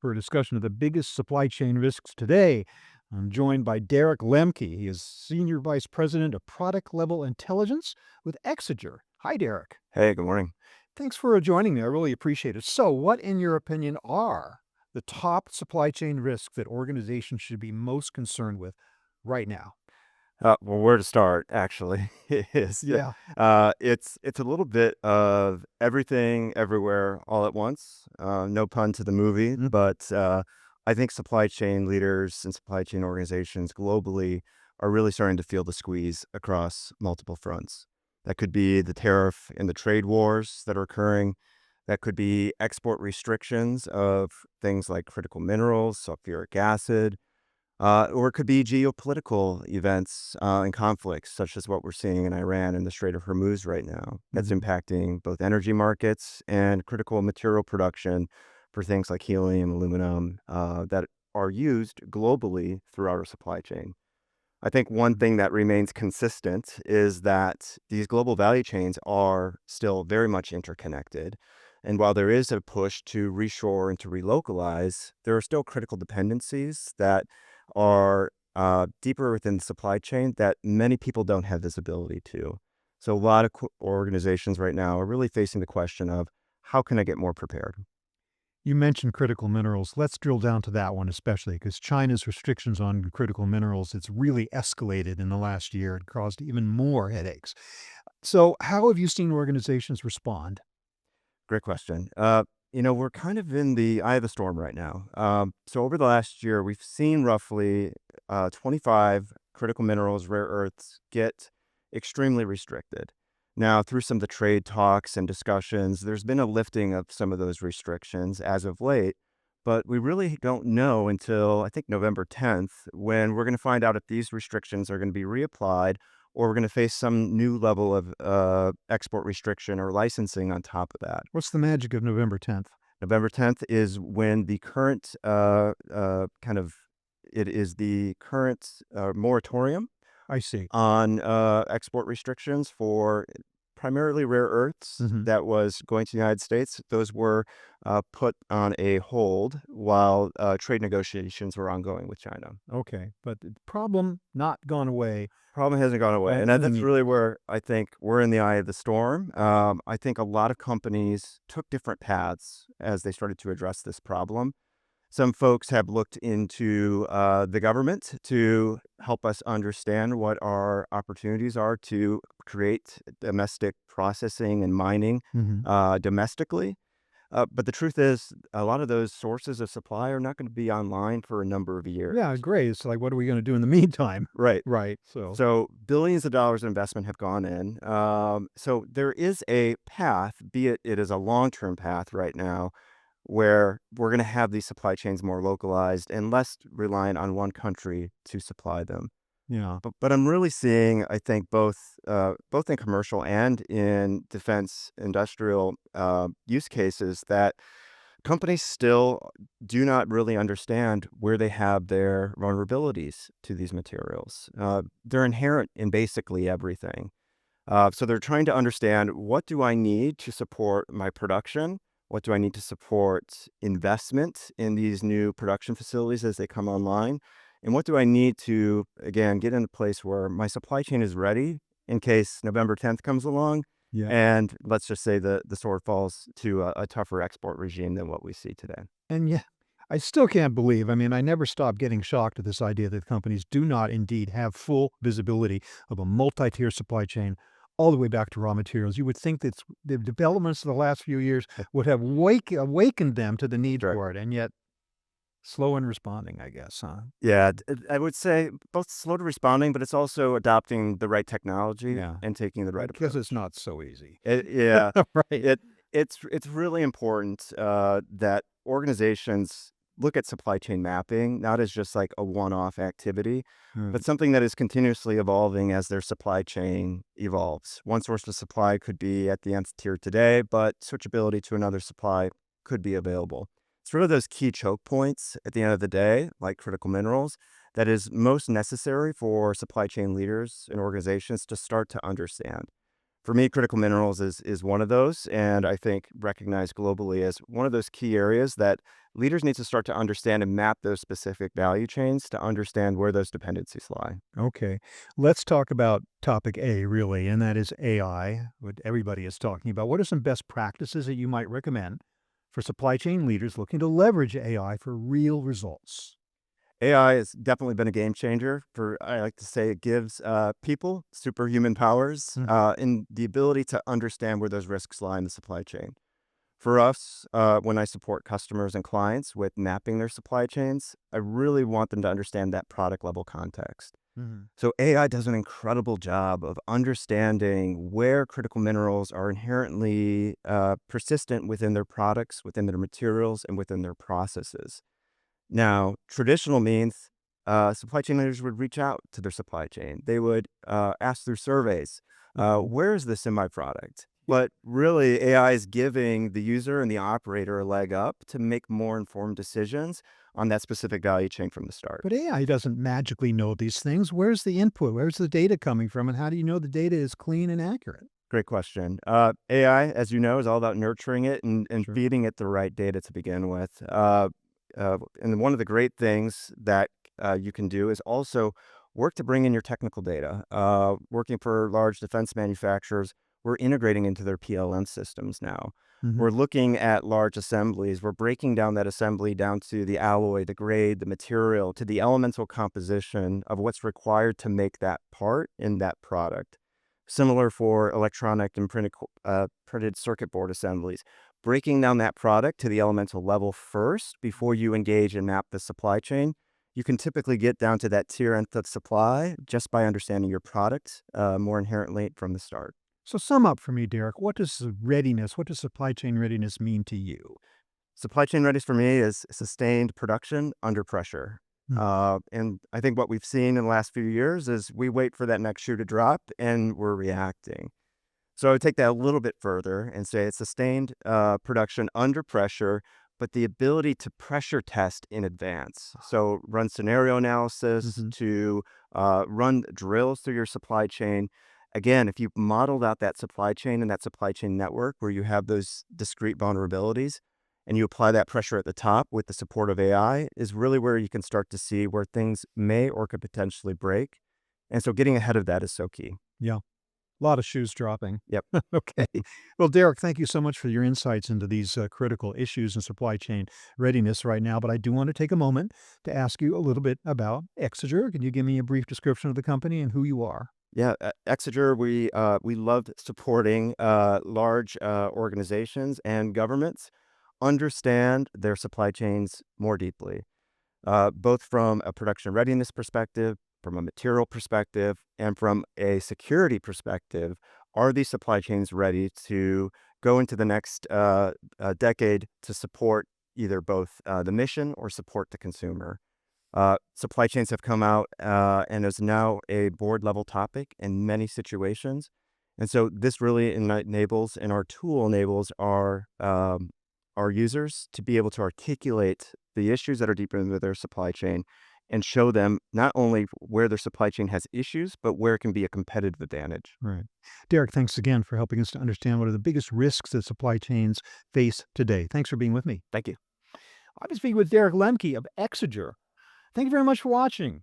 for a discussion of the biggest supply chain risks today. I'm joined by Derek Lemke. He is Senior Vice President of Product Level Intelligence with Exiger. Hi, Derek. Hey, good morning. Thanks for joining me. I really appreciate it. So, what, in your opinion, are the top supply chain risks that organizations should be most concerned with right now? Well, where to start actually is Yeah. it's a little bit of everything, everywhere, all at once. No pun to the movie, Mhm. but I think supply chain leaders and supply chain organizations globally are really starting to feel the squeeze across multiple fronts. That could be the tariff and the trade wars that are occurring. That could be export restrictions of things like critical minerals, sulfuric acid. Or it could be geopolitical events and conflicts, such as what we're seeing in Iran and the Strait of Hormuz right now. That's Mhm. impacting both energy markets and critical material production for things like helium, aluminum, that are used globally throughout our supply chain. I think one Mhm. thing that remains consistent is that these global value chains are still very much interconnected. And while there is a push to reshore and to relocalize, there are still critical dependencies that are deeper within the supply chain that many people don't have visibility to. So a lot of organizations right now are really facing the question of how can I get more prepared? You mentioned critical minerals. Let's drill down to that one especially because China's restrictions on critical minerals, it's really escalated in the last year and caused even more headaches. So, how have you seen organizations respond? Great question. We're kind of in the eye of the storm right now. So over the last year, we've seen roughly 25 critical minerals, rare earths get extremely restricted. Now, through some of the trade talks and discussions, there's been a lifting of some of those restrictions as of late, but we really don't know until I think November 10th when we're going to find out if these restrictions are going to be reapplied or we're going to face some new level of export restriction or licensing on top of that. What's the magic of November 10th? November 10th is when the current it is the current moratorium I see. on export restrictions for primarily rare earths Mhm. that was going to the United States. Those were put on a hold while trade negotiations were ongoing with China. Okay, but the problem not gone away. Problem hasn't gone away, and that's Continue. really where I think we're in the eye of the storm. I think a lot of companies took different paths as they started to address this problem. Some folks have looked into the government to help us understand what our opportunities are to create domestic processing and mining Mhm. domestically. But the truth is, a lot of those sources of supply are not going to be online for a number of years. Yeah, great. It's like, what are we gonna do in the meantime? Right. Right, so So billions of dollars of investment have gone in. So there is a path, be it is a long-term path right now, where we're going to have these supply chains more localized and less reliant on one country to supply them. yeah. But I'm really seeing, I think, both in commercial and in defense industrial use cases that companies still do not really understand where they have their vulnerabilities to these materials. They're inherent in basically everything. So they're trying to understand, what do I need to support my production? What do I need to support investment in these new production facilities as they come online? And what do I need to, again, get in a place where my supply chain is ready in case November 10th comes along? Yeah. And let's just say the sword falls to a tougher export regime than what we see today. And yeah, I still can't believe, I mean, I never stop getting shocked at this idea that companies do not indeed have full visibility of a multi-tier supply chain all the way back to raw materials. You would think that the developments of the last few years would have awakened them to the need Right. for it, and yet slow in responding, I guess, huh? Yeah, I would say both slow to responding, but it's also adopting the right technology Yeah. and taking the I right guess it's approach. not so easy. Yeah, Right. it it's really important that organizations look at supply chain mapping not as just like a one-off activity, but Right. something that is continuously evolving as their supply chain evolves. One source of supply could be at the nth tier today, but switchability to another supply could be available. It's really those key choke points at the end of the day, like critical minerals, that is most necessary for supply chain leaders and organizations to start to understand. For me, critical minerals is one of those, and I think recognized globally as one of those key areas that leaders need to start to understand and map those specific value chains to understand where those dependencies lie. Okay. Let's talk about topic A, really, and that is AI, what everybody is talking about. What are some best practices that you might recommend for supply chain leaders looking to leverage AI for real results? AI has definitely been a game changer for, I like to say, it gives people superhuman powers Mhm. in the ability to understand where those risks lie in the supply chain. For us, when I support customers and clients with mapping their supply chains, I really want them to understand that product level context. Mhm. So AI does an incredible job of understanding where critical minerals are inherently persistent within their products, within their materials, and within their processes. Now, traditional means supply chain leaders would reach out to their supply chain. They would ask through surveys, Mhm. where is this in my product? But really, AI is giving the user and the operator a leg up to make more informed decisions on that specific value chain from the start. But AI doesn't magically know these things. Where's the input? Where's the data coming from? And how do you know the data is clean and accurate? Great question. AI, as you know, is all about nurturing it and Sure. feeding it the right data to begin with. And one of the great things that you can do is also work to bring in your technical data. Working for large defense manufacturers, we're integrating into their PLM systems now. Mhm. We're looking at large assemblies. We're breaking down that assembly down to the alloy, the grade, the material, to the elemental composition of what's required to make that part in that product. Similar for electronic and printed circuit board assemblies. Breaking down that product to the elemental level first before you engage and map the supply chain, you can typically get down to that tier nth of supply just by understanding your product more inherently from the start. So sum up for me, Derek. What does supply chain readiness mean to you? Supply chain readiness for me is sustained production under pressure. Mm. And I think what we've seen in the last few years is we wait for that next shoe to drop and we're reacting. So I would take that a little bit further and say it's sustained production under pressure, but the ability to pressure test in advance. So run scenario analysis Mhm. to run drills through your supply chain. Again, if you've modeled out that supply chain and that supply chain network where you have those discrete vulnerabilities and you apply that pressure at the top with the support of AI is really where you can start to see where things may or could potentially break. And so getting ahead of that is so key. Yeah. A lot of shoes dropping. Yep. Okay. Well, Derek, thank you so much for your insights into these critical issues in supply chain readiness right now. But I do want to take a moment to ask you a little bit about Exiger. Can you give me a brief description of the company and who you are? Yeah, Exiger, we loved supporting large organizations and governments understand their supply chains more deeply, both from a production readiness perspective, from a material perspective, and from a security perspective. Are these supply chains ready to go into the next decade to support either both the mission or support the consumer? Supply chains have come out and is now a board level topic in many situations. And so this really enables and our tool enables our users to be able to articulate the issues that are deep into their supply chain and show them not only where their supply chain has issues, but where it can be a competitive advantage. Right. Derek, thanks again for helping us to understand what are the biggest risks that supply chains face today. Thanks for being with me. Thank you. I've been speaking with Derek Lemke of Exiger. Thank you very much for watching.